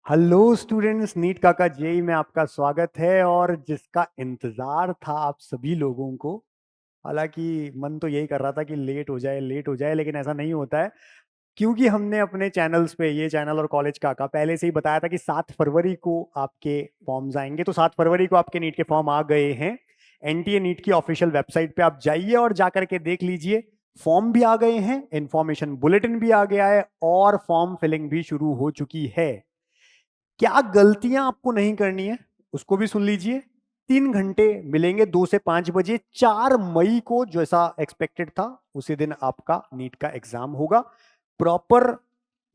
Hello students, NEET काका JEE में आपका स्वागत है। और जिसका इंतजार था आप सभी लोगों को, हालांकि मन तो यही कर रहा था कि लेट हो जाए, लेकिन ऐसा नहीं होता है क्योंकि हमने अपने चैनल्स पे, ये चैनल और कॉलेज काका, पहले से ही बताया था कि 7 फरवरी को आपके फॉर्म्स आएंगे। तो 7 फरवरी को आपके नीट के फॉर्म आ गए हैं। एनटीए नीट की ऑफिशियल वेबसाइट पे आप जाइए और जाकर के देख लीजिए। फॉर्म भी आ गए हैं, इंफॉर्मेशन बुलेटिन भी आ गया है और फॉर्म फिलिंग भी शुरू हो चुकी है। क्या गलतियां आपको नहीं करनी है उसको भी सुन लीजिए। 3 घंटे मिलेंगे 2 से 5 बजे, 4 मई को जैसा एक्सपेक्टेड था उसी दिन आपका नीट का एग्जाम होगा। प्रॉपर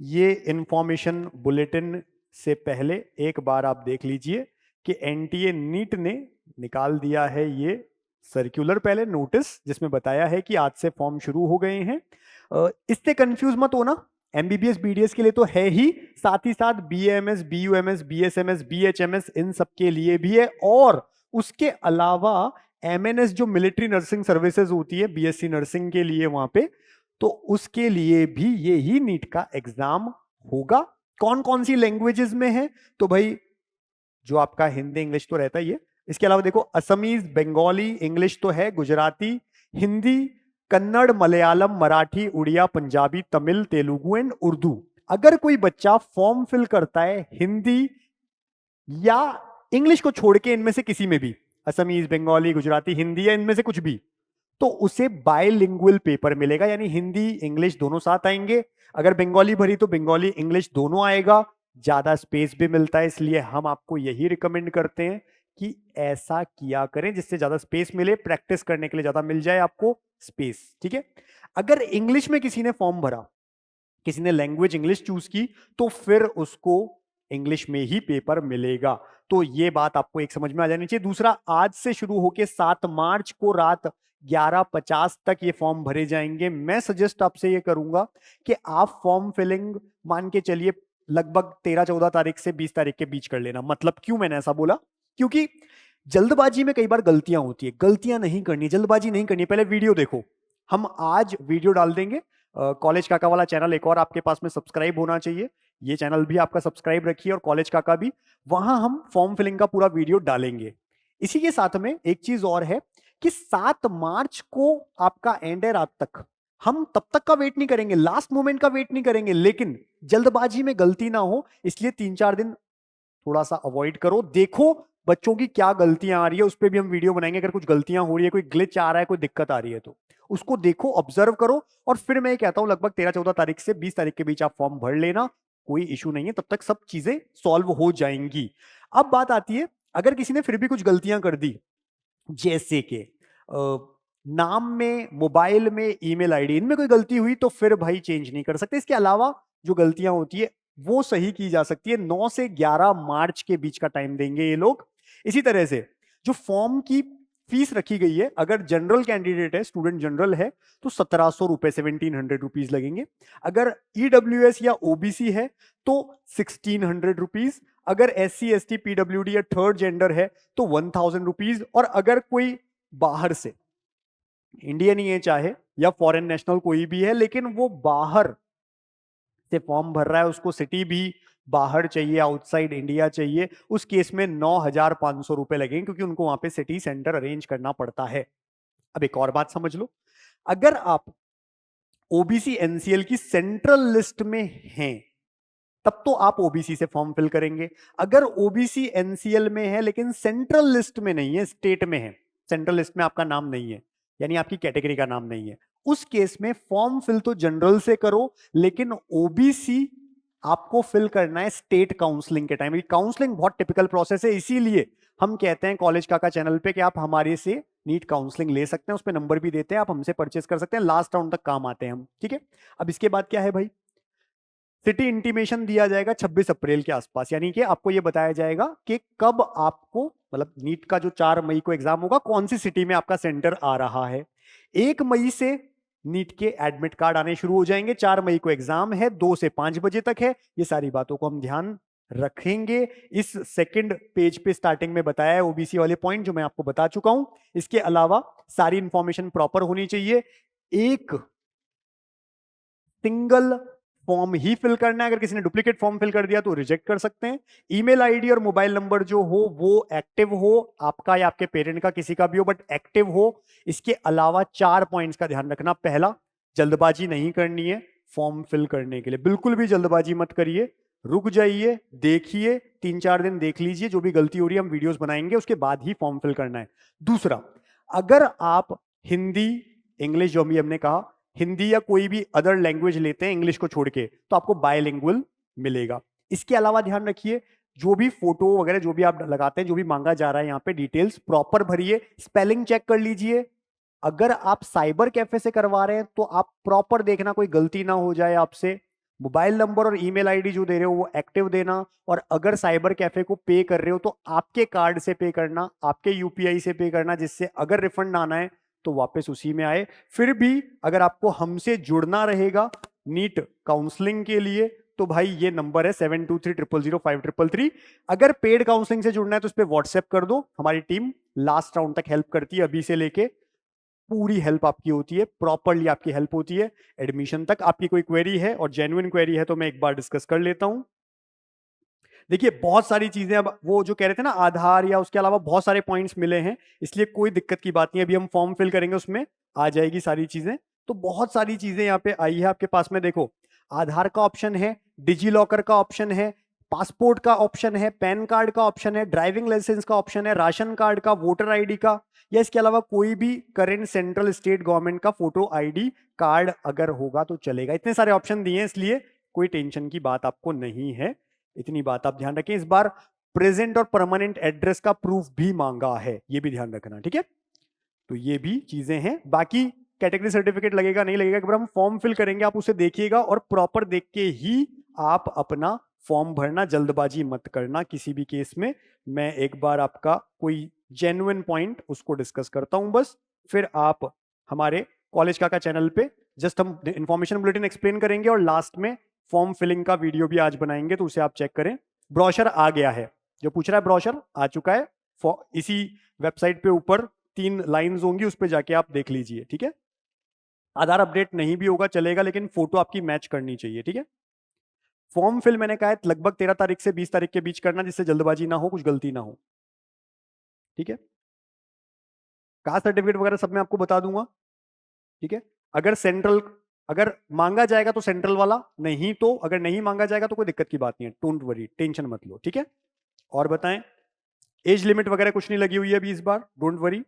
ये इंफॉर्मेशन बुलेटिन से पहले एक बार आप देख लीजिए कि एनटीए नीट ने निकाल दिया है ये सर्कुलर, पहले नोटिस, जिसमें बताया है कि आज से फॉर्म शुरू हो गए हैं। इससे कंफ्यूज मत होना, एमबीबीएस बीडीएस के लिए तो है ही, साथ ही साथ बीएमएस बीयूएमएस बीएसएमएस बीएचएमएस इन सब के लिए भी है। और उसके अलावा एमएनएस जो मिलिट्री नर्सिंग सर्विसेज होती है बीएससी नर्सिंग के लिए वहां पे, तो उसके लिए भी ये ही नीट का एग्जाम होगा। कौन कौन सी लैंग्वेजेस में है? तो भाई जो आपका हिंदी इंग्लिश तो रहता ही है, इसके अलावा देखो असमीज, बंगाली, इंग्लिश तो है, गुजराती, हिंदी, कन्नड़, मलयालम, मराठी, उड़िया, पंजाबी, तमिल, तेलुगु एंड उर्दू। अगर कोई बच्चा फॉर्म फिल करता है हिंदी या इंग्लिश को छोड़ के इनमें से किसी में भी, असमीज, बंगाली, गुजराती, हिंदी या इनमें से कुछ भी, तो उसे बायलिंगुअल पेपर मिलेगा, यानी हिंदी इंग्लिश दोनों साथ आएंगे। अगर बंगाली भरी तो बंगाली इंग्लिश दोनों आएगा। ज्यादा स्पेस भी मिलता है, इसलिए हम आपको यही रिकमेंड करते हैं कि ऐसा किया करें जिससे ज्यादा स्पेस मिले, प्रैक्टिस करने के लिए ज्यादा मिल जाए आपको स्पेस। ठीक है। अगर इंग्लिश में किसी ने फॉर्म भरा, किसी ने लैंग्वेज इंग्लिश चूज की, तो फिर उसको इंग्लिश में ही पेपर मिलेगा। तो ये बात आपको एक समझ में आ जानी चाहिए। दूसरा, आज से शुरू होके 7 मार्च को रात 11:50 तक ये फॉर्म भरे जाएंगे। मैं सजेस्ट आपसे ये करूंगा कि आप फॉर्म फिलिंग मान के चलिए लगभग 13-14 तारीख से 20 तारीख के बीच कर लेना। मतलब क्यों मैंने ऐसा बोला? क्योंकि जल्दबाजी में कई बार गलतियां होती है। गलतियां नहीं करनी, जल्दबाजी नहीं करनी। पहले वीडियो देखो, हम आज वीडियो डाल देंगे। कॉलेज काका वाला चैनल एक और आपके पास में सब्सक्राइब होना चाहिए, ये चैनल भी आपका सब्सक्राइब रखिए और कॉलेज काका भी। वहां हम फॉर्म फिलिंग का पूरा वीडियो डालेंगे। इसी के साथ में एक चीज और है कि 7 मार्च को आपका एंड है रात तक। हम तब तक का वेट नहीं करेंगे, लास्ट मोमेंट का वेट नहीं करेंगे, लेकिन जल्दबाजी में गलती ना हो इसलिए 3-4 दिन थोड़ा सा अवॉइड करो। देखो बच्चों की क्या गलतियां आ रही है, उस पर भी हम वीडियो बनाएंगे। अगर कुछ गलतियां हो रही है, कोई ग्लिच आ रहा है, कोई दिक्कत आ रही है, तो उसको देखो, ऑब्जर्व करो। और फिर मैं ये कहता हूं लगभग 13-14 तारीख से 20 तारीख के बीच आप फॉर्म भर लेना, कोई इशू नहीं है, तब तक सब चीजें सॉल्व हो जाएंगी। अब बात आती है, अगर किसी ने फिर भी कुछ गलतियां कर दी, जैसे कि नाम में, मोबाइल में, ईमेल आईडी, इनमें कोई गलती हुई, तो फिर भाई चेंज नहीं कर सकते। इसके अलावा जो गलतियां होती है वो सही की जा सकती है। 9 से 11 मार्च के बीच का टाइम देंगे ये लोग। इसी तरह से जो फॉर्म की फीस रखी गई है, अगर जनरल कैंडिडेट है, स्टूडेंट जनरल है, तो 1700 रुपए, 1700 रुपीज लगेंगे। अगर ईडब्ल्यूएस या ओबीसी है तो 1600 रुपीज। अगर S C S T PWD या थर्ड जेंडर है तो 1000 रुपीज। और अगर कोई बाहर से, इंडियन ही है चाहे या फॉरेन नेशनल कोई भी है, लेकिन वो बाहर से फॉर्म भर रहा है, उसको सिटी भी बाहर चाहिए, आउटसाइड इंडिया चाहिए, उस केस में 9500 रुपए लगेंगे, क्योंकि उनको वहां पे सिटी सेंटर अरेंज करना पड़ता है। अब एक और बात समझ लो, अगर आप ओबीसी एनसीएल की सेंट्रल लिस्ट में हैं, तब तो आप ओबीसी से फॉर्म फिल करेंगे। अगर ओबीसी एनसीएल में है लेकिन सेंट्रल लिस्ट में नहीं है, स्टेट में है, सेंट्रल लिस्ट में आपका नाम नहीं है, यानी आपकी कैटेगरी का नाम नहीं है, उस केस में फॉर्म फिल तो जनरल से करो, लेकिन ओबीसी आपको फिल करना है स्टेट काउंसलिंग के टाइम। काउंसलिंग बहुत टिपिकल प्रोसेस है, इसीलिए हम कहते हैं कॉलेज काका चैनल पे कि आप हमारे से नीट काउंसलिंग ले सकते हैं, उस पर नंबर भी देते हैं, आप हमसे परचेस कर सकते हैं, लास्ट राउंड तक काम आते हैं हम। ठीक है। अब इसके बाद क्या है भाई, सिटी इंटीमेशन दिया जाएगा 26 अप्रैल के आसपास, यानी कि आपको यह बताया जाएगा कि कब आपको, मतलब नीट का जो 4 मई को एग्जाम होगा, कौन सी सिटी में आपका सेंटर आ रहा है। 1 मई से नीट के एडमिट कार्ड आने शुरू हो जाएंगे। 4 मई को एग्जाम है, 2 से 5 बजे तक है। ये सारी बातों को हम ध्यान रखेंगे। इस सेकंड पेज पे स्टार्टिंग में बताया है ओबीसी वाले पॉइंट जो मैं आपको बता चुका हूं। इसके अलावा सारी इंफॉर्मेशन प्रॉपर होनी चाहिए। एक सिंगल फॉर्म ही फिल करना है। अगर किसी ने डुप्लीकेट फॉर्म फिल कर दिया तो रिजेक्ट कर सकते हैं। ईमेल आईडी और मोबाइल नंबर जो हो वो एक्टिव हो, आपका या आपके पेरेंट का, किसी का भी हो, बट एक्टिव हो। इसके अलावा 4 पॉइंट्स का ध्यान रखना। पहला, जल्दबाजी नहीं करनी है फॉर्म फिल करने के लिए, बिल्कुल भी जल्दबाजी मत करिए। रुक जाइए, देखिए, 3-4 दिन देख लीजिए, जो भी गलती हो रही है हम वीडियोस बनाएंगे, उसके बाद ही फॉर्म फिल करना है। दूसरा, अगर आप हिंदी, इंग्लिश, जो भी हमने कहा, हिंदी या कोई भी अदर लैंग्वेज लेते हैं इंग्लिश को छोड़ के, तो आपको बायलिंगुअल मिलेगा। इसके अलावा ध्यान रखिए, जो भी फोटो वगैरह जो भी आप लगाते हैं, जो भी मांगा जा रहा है यहाँ पे, डिटेल्स प्रॉपर भरिए, स्पेलिंग चेक कर लीजिए। अगर आप साइबर कैफे से करवा रहे हैं तो आप प्रॉपर देखना कोई गलती ना हो जाए आपसे। मोबाइल नंबर और ईमेल आईडी जो दे रहे हो वो एक्टिव देना। और अगर साइबर कैफे को पे कर रहे हो तो आपके कार्ड से पे करना, आपके यूपीआई से पे करना, जिससे अगर रिफंड आना है तो वापस उसी में आए। फिर भी अगर आपको हमसे जुड़ना रहेगा नीट काउंसलिंग के लिए तो भाई ये नंबर है 72300533। अगर पेड काउंसलिंग से जुड़ना है तो उस पर व्हाट्सएप कर दो, हमारी टीम लास्ट राउंड तक हेल्प करती है। अभी से लेके पूरी हेल्प आपकी होती है, प्रॉपरली आपकी हेल्प होती है एडमिशन तक। आपकी कोई क्वेरी है और जेन्युइन क्वेरी है तो मैं एक बार डिस्कस कर लेता हूं। देखिए बहुत सारी चीजें, अब वो जो कह रहे थे ना आधार या उसके अलावा बहुत सारे पॉइंट्स मिले हैं, इसलिए कोई दिक्कत की बात नहीं। अभी हम फॉर्म फिल करेंगे उसमें आ जाएगी सारी चीजें। तो बहुत सारी चीजें यहाँ पे आई है आपके पास में। देखो, आधार का ऑप्शन है, डिजी लॉकर का ऑप्शन है, पासपोर्ट का ऑप्शन है, पैन कार्ड का ऑप्शन है, ड्राइविंग लाइसेंस का ऑप्शन है, राशन कार्ड का, वोटर आईडी का, या इसके अलावा कोई भी करेंट सेंट्रल स्टेट गवर्नमेंट का फोटो आईडी कार्ड अगर होगा तो चलेगा। इतने सारे ऑप्शन दिए हैं, इसलिए कोई टेंशन की बात आपको नहीं है। इतनी बात आप ध्यान रखें। इस बार प्रेजेंट और परमानेंट एड्रेस का प्रूफ भी मांगा है, ये भी ध्यान रखना, ठीक है। तो ये भी चीजें हैं। बाकी कैटेगरी सर्टिफिकेट लगेगा नहीं लगेगा, एक बार हम फॉर्म फिल करेंगे, आप उसे देखिएगा और प्रॉपर देख के ही आप अपना फॉर्म भरना, जल्दबाजी मत करना किसी भी केस में। मैं एक बार आपका कोई जेन्युइन पॉइंट उसको डिस्कस करता हूं बस, फिर आप हमारे कॉलेज का चैनल पे जस्ट हम इंफॉर्मेशन बुलेटिन एक्सप्लेन करेंगे और लास्ट में फॉर्म फिलिंग का वीडियो भी आज बनाएंगे, तो उसे आप चेक करें। ब्रोशर आ गया है, जो पूछ रहा है ब्रोशर आ चुका है। इसी वेबसाइट पे ऊपर 3 लाइंस होंगी, उस पे जाके आप देख लीजिए, ठीक है। आधार अपडेट नहीं भी होगा चलेगा, लेकिन फोटो आपकी मैच करनी चाहिए, ठीक है। फॉर्म फिल मैंने कहा है लगभग 13 तारीख से 20 तारीख के बीच करना, जिससे जल्दबाजी ना हो, कुछ गलती ना हो, ठीक है। कास्ट सर्टिफिकेट वगैरह सब मैं आपको बता दूंगा, ठीक है। अगर सेंट्रल, अगर मांगा जाएगा तो सेंट्रल वाला, नहीं तो अगर नहीं मांगा जाएगा तो कोई दिक्कत की बात नहीं है। डोंट वरी, टेंशन मत लो, ठीक है। और बताएं, एज लिमिट वगैरह कुछ नहीं लगी हुई है अभी इस बार, डोंट वरी।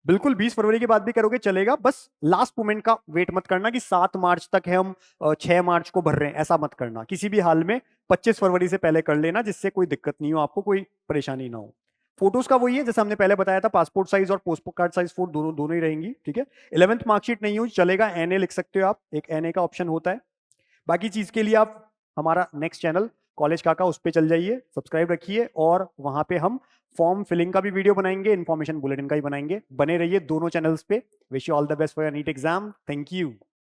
बिल्कुल 20 फरवरी के बाद भी करोगे चलेगा, बस लास्ट मोमेंट का वेट मत करना कि 7 मार्च तक है, हम 6 मार्च को भर रहे हैं, ऐसा मत करना किसी भी हाल में। 25 फरवरी से पहले कर लेना, जिससे कोई दिक्कत नहीं हो, आपको कोई परेशानी ना हो। फोटोज का वही है जैसे हमने पहले बताया था, पासपोर्ट साइज और पोस्ट कार्ड साइज फोटो दोनों दोनों ही रहेंगी, ठीक है। 11th मार्कशीट नहीं हो चलेगा, एनए लिख सकते हो आप, एक एनए का ऑप्शन होता है। बाकी चीज के लिए आप हमारा नेक्स्ट चैनल कॉलेज काका, उस पर चल जाइए, सब्सक्राइब रखिए, और वहां पे हम फॉर्म फिलिंग का भी वीडियो बनाएंगे, इन्फॉर्मेशन बुलेटिन का भी बनाएंगे। बने रहिए दोनों चैनल्स पे। Wish you all the best for your NEET exam. Thank you.